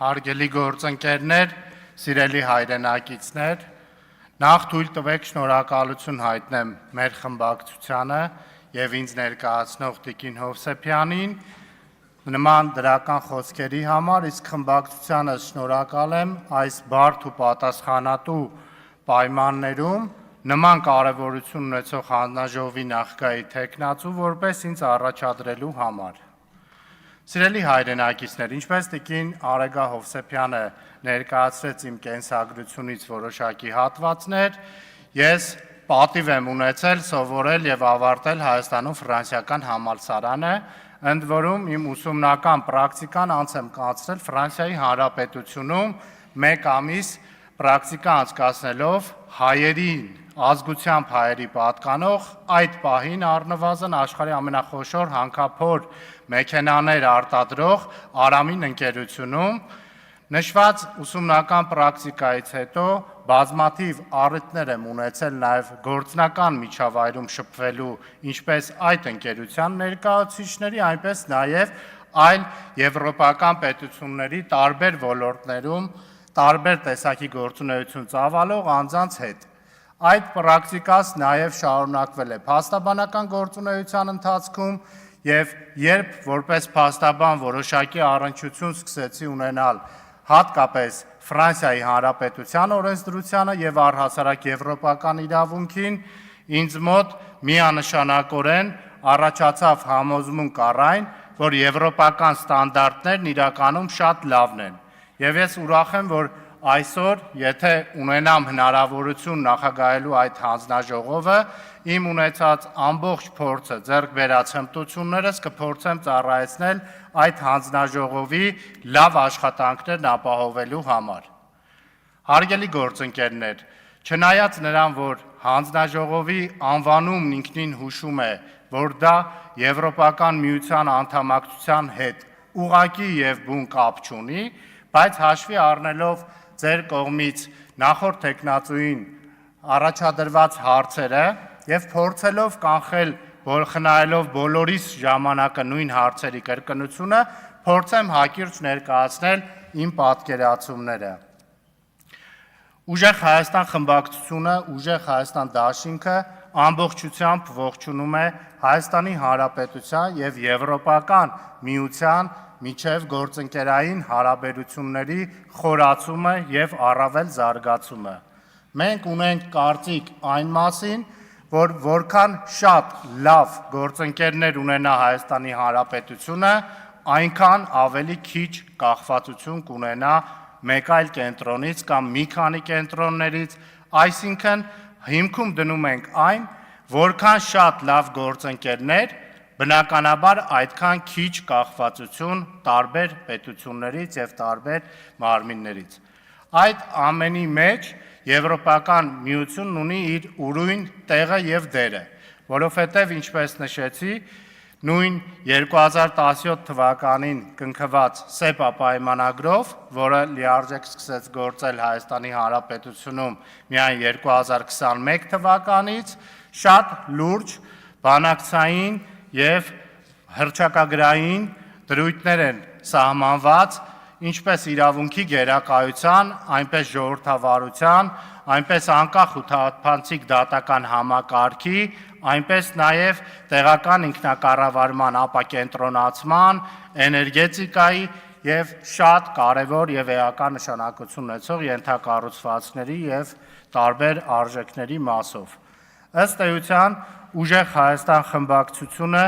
Հարգելի գործընկերներ, սիրելի հայրենակիցներ, նախ թույլ տվեք շնորհակալություն հայտնեմ մեր խմբակցությանը եւ ինձ ներկայացնող Տիկին Հովսեփյանին նման դրական խոսքերի համար, իսկ խմբակցությանը շնորհակալ եմ այս բարդ ու պատասխանատու պայմաններում նման կարևորություն ունեցող հանձնաժողովի նախկայի թեկնածու որպես ինձ առաջադրելու համար։ Սիրելի հայրենակիցներ, ինչպես Տիկին Արեգա Հովսեփյանը ներկայացրեց իմ կենսագրությունից որոշակի հատվածներ, ես պատիվ եմ ունեցել սովորել եւ ավարտել Հայաստանում ֆրանսիական համալսարանը, ընդ որում իմ ուսումնական պրակտիկան անց եմ կացրել Ֆրանսիայի Հանրապետությունում 1 ամիս պրակտիկա անցկացնելով հայերին, ազգությամբ հայերի պատկանող, այդ պահին առնվազն աշխարհի ամենախոշոր հանքափոր մեքենաներ արտադրող Արամին ընկերությունում, նշված ուսումնական պրակտիկայից հետո բազմաթիվ առիթներ եմ ունեցել նաև գործնական միջավայրում շփվելու ինչպես այդ ընկերության ներկայացուցիչների, այնպես նաև այլ եվրոպական պետությունների տարբեր ոլորտներում տարբեր տեսակի գործունեություն ծավալող անձանց հետ։ Այդ պրակտիկաս նաև շարունակվել է փաստաբանական գործունեության ընթացքում եւ երբ որպես փաստաբան որոշակի առնչություն սկսեցի ունենալ հատկապես Ֆրանսիայի Հանրապետության օրենսդրությանը եւ առհասարակ եվրոպական իրավունքին, ինձ մոտ միանշանակորեն առաջացավ համոզմունք առ այն, որ եվրոպական ստանդարտներն իրականում շատ լավն են։ Եվ ես ուրախ եմ, որ այսօր, եթե ունենամ հնարավորություն նախագահելու այդ հանձնաժողովը, իմ ունեցած ամբողջ փորձը, ձեռք բերած հմտություններս կփորձեմ ծառայեցնել այդ հանձնաժողովի լավ աշխատանքներն ապահովելու համար։ Հարգելի գործընկերներ, չնայած նրան, որ հանձնաժողովի անվանումն ինքնին հուշում է, որ դա Եվրոպական միության անդամակցության հետ ուղղակի եւ բուն կապ չունի, բայց հաշվի առնելով ձեր կողմից նախորդ տեխնացուին առաջադրված հարցերը եւ փորձելով կանխել, որ խնայելով բոլորիս ժամանակը նույն հարցերի կրկնությունը, փորձեմ հակիրճ ներկայացնել իմ պատկերացումները։ Ուժեղ Հայաստան խմբակցությունը, Ուժեղ Հայաստան դաշինքը ամբողջությամբ ողջունում է Հայաստանի Հանրապետության եւ Եվրոպական միության միջև գործընկերային հարաբերությունների խորացումը եւ առավել զարգացումը։ Մենք ունենք կարծիք այն մասին, որ որքան շատ լավ գործընկերներ ունենա Հայաստանի Հանրապետությունը, այնքան ավելի քիչ կախվածություն կունենա մեկ այլ կենտրոնից կամ մի քանի կենտրոններից, այսինքն հիմքում դնում ենք այն, որքան շատ լավ գործընկերներ բնականաբար այդքան քիչ կախվածություն տարբեր պետություններից եւ տարբեր մարմիններից։ Այդ ամենի մեջ Եվրոպական միությունն ունի իր ուրույն տեղը եւ դերը, որովհետեւ ինչպես նշեցի, նույն 2017 թվականին կնքված ՍԵՊԱ պայմանագրով, որը լիարժեք սկսեց գործել Հայաստանի Հանրապետությունում միայն 2021 թվականից, շատ լուրջ բանակցային եւ հռչակագրային դրույթներ են սահմանված ինչպես իրավունքի գերակայության, այնպես ժողովրդավարության, այնպես անկախ ու թափանցիկ դատական համակարգի, այնպես նաև տեղական ինքնակառավարման ապակենտրոնացման, էներգետիկայի եւ շատ կարևոր եւ էական նշանակություն ունեցող ենթակառուցվածքների եւ տարբեր արժեքների մասով։ Ըստ էության Ուժեղ Հայաստան խմբակցությունը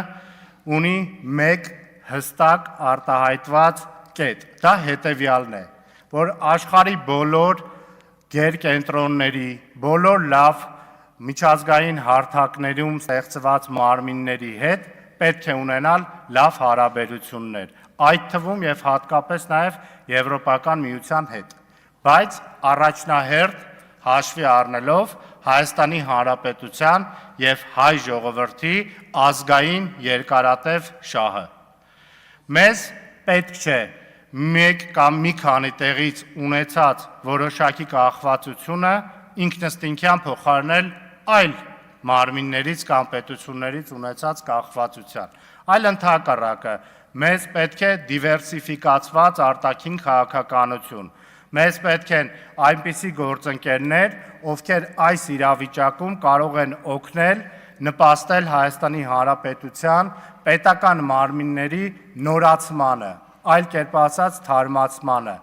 ունի մեկ հստակ արտահայտված կետ, դա հետևյալն է, որ աշխարհի բոլոր գերկենտրոնների, բոլոր լավ միջազգային հարթակներում ստեղծված մարմինների հետ պետք է ունենալ լավ հարաբերություններ, այդ թվում եւ հատկապես նաեւ Եվրոպական միության հետ, բայց առաջնահերթ հաշվի առնելով Հայաստանի Հանրապետության եւ հայ ժողովրդի ազգային երկարատև շահը։ Մեզ պետք չէ մեկ կամ մի քանի տեղից ունեցած որոշակի կախվածությունը ինքնըստինքյան փոխարինել այլ մարմիններից կամ պետություններից ունեցած կախվածության, այլ ընդհակառակը մեզ պետք է դիվերսիֆիկացված արտաքին քաղաքականություն։ Մեզ պետք են այնպիսի գործընկերներ, ովքեր այս իրավիճակում կարող են օգնել, նպաստել Հայաստանի Հանրապետության պետական մարմինների նորացմանը, այլ կերպ ասած թարմացմանը,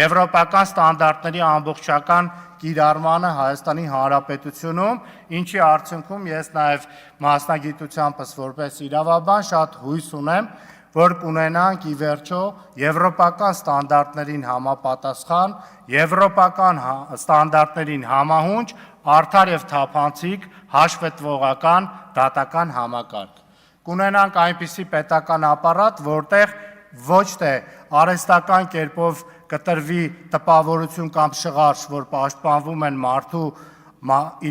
եվրոպական ստանդարտների ամբողջական կիրառմանը Հայաստանի Հանրապետությունում, ինչի արդյունքում ես նաև մասնագիտությանս որպես իրավաբան շատ հույս ունեմ, որ կունենանք ի վերջո եվրոպական ստանդարտներին համապատասխան, եվրոպական ստանդարտներին համահունչ, արդար եւ թափանցիկ հաշվետվողական դատական համակարգ։ Կունենանք այնպիսի պետական ապարատ, որտեղ ոչ թե արհեստական կերպով կտրվի տպավորություն կամ շղարշ, որ պաշտպանվում են մարդու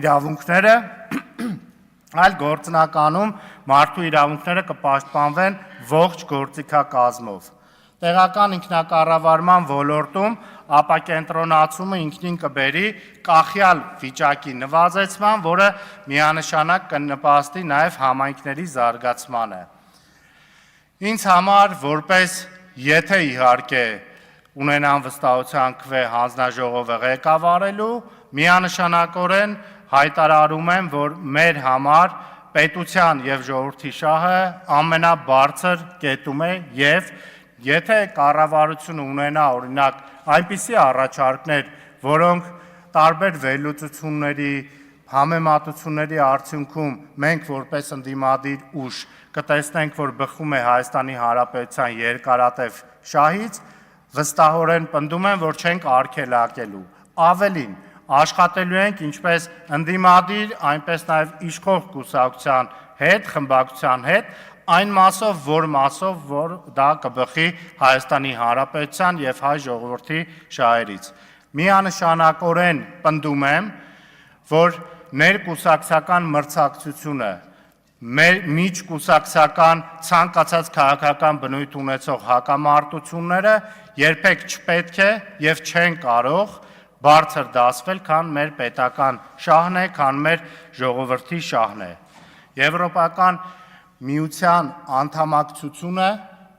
իրավունքները, այլ գործնականում մարդու իրավունքները կպաշտպանվեն ողջ գործիքակազմով։ Տեղական ինքնակառավարման ոլորտում ապակենտրոնացումը ինքնին կբերի կախյալ վիճակի նվազեցման, որը միանշանակ կնպաստի նաև համայնքների զարգացմանը։ Ինձ համար որպես եթե իհարկե ունենան վստահության քվե հանձնաժողովը ղեկավարելու, միանշանակորեն հայտարարում եմ, որ մեր համար պետության եւ ժողովրդի շահը ամենաբարձր կետում է եւ եթե կառավարությունը ունենա օրինակ այնպիսի առաջարկներ, որոնք տարբեր վերլուծությունների, համեմատությունների արդյունքում մենք որպես ընդդիմադիր ուժ կտեսնենք, որ բխում է Հայաստանի Հանրապետության երկարատև շահից, վստահորեն պնդում եմ, որ չենք արգելակելու։ Ավելին, աշխատելու ենք ինչպես ընդդիմադիր, այնպես նաև իշխող կուսակցության հետ, խմբակցության հետ, այն մասով, որ դա կբխի Հայաստանի Հանրապետության եւ հայ ժողովրդի շահերից։ Միանշանակորեն պնդում եմ, որ ներկուսակցական մրցակցությունը, մեր միջկուսակցական ցանկացած քաղաքական բնույթ ունեցող հակամարտությունները երբեք չպետք է եւ չեն կարող բարձր դասվել, քան մեր պետական շահն է, քան մեր ժողովրդի շահն է։ Եվրոպական միության անդամակցությունը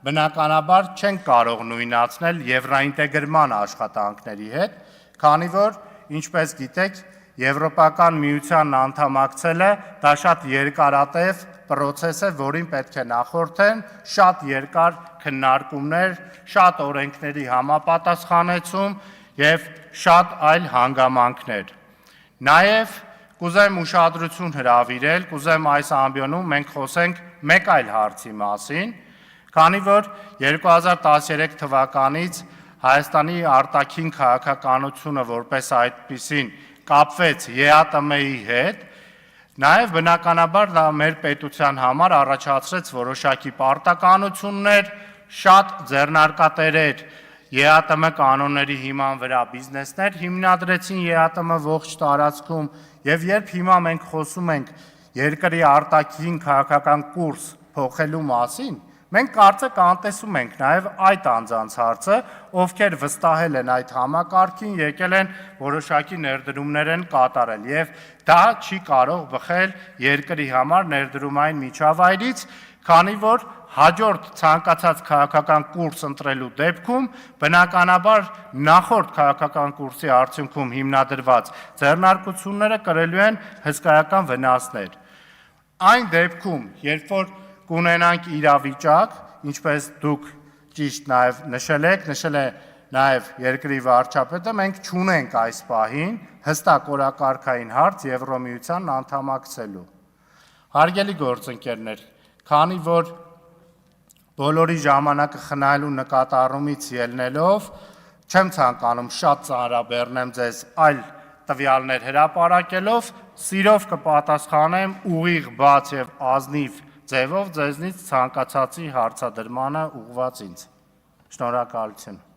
բնականաբար չեն կարող նույնացնել եվրոինտեգրման աշխատանքների հետ, քանի որ, ինչպես գիտեք, Եվրոպական միությանն անդամակցելը դա շատ երկարատև պրոցես է, որին պետք է նախորդեն շատ երկար քննարկումներ, շատ օրենքների համապատասխանեցում եւ շատ այլ հանգամանքներ։ Նաեւ կուզեմ ուշադրություն հրավիրել, կուզեմ այս ամբիոնում մենք խոսենք մեկ այլ հարցի մասին, քանի որ 2013 թվականից Հայաստանի արտաքին քաղաքականությունը որպես այդպիսին կապվեց ԵԱՏՄ-ի հետ, նաև բնականաբար դա մեր պետության համար առաջացրեց որոշակի պարտականություններ, շատ ձեռնարկատերեր ԵԱՏՄ կանոնների հիման վրա բիզնեսներ հիմնադրեցին ԵԱՏՄ ողջ տարածքում եւ երբ հիմա մենք խոսում ենք երկրի արտաքին քաղաքական կուրս փոխելու մասին, մենք կարծեք անտեսում ենք նաև այդ անձանց հարցը, ովքեր վստահել են այդ համակարգին, եկել են որոշակի ներդրումներ են կատարել եւ դա չի կարող բխել երկրի համար ներդրումային միջավայրից, քանի որ հաջորդ ցանկացած քաղաքական կուրս ընտրելու դեպքում բնականաբար նախորդ քաղաքական կուրսի արդյունքում հիմնադրված ձեռնարկությունները կրելու են հսկայական վնասներ։ Այն դեպքում, երբ որ կունենանք իրավիճակ, ինչպես դուք ճիշտ նաև նշել եք, նշել է նաև երկրի վարչապետը, մենք չունենք այս պահին հստակ օրակարգային հարց Եվրոմիությանն անդամակցելու։ Հարգելի գործընկերներ, քանի որ բոլորի ժամանակը խնայելու նկատառումից ելնելով, չեմ ցանկանում շատ ծանրաբեռնեմ ձեզ այլ տվյալներ հրապարակելով, սիրով կպատասխանեմ ուղիղ, բաց եւ ազնիվ ձևով ձեզնից ցանկացածի հարցադրմանը ուղղված ինձ։ Շնորհակալություն։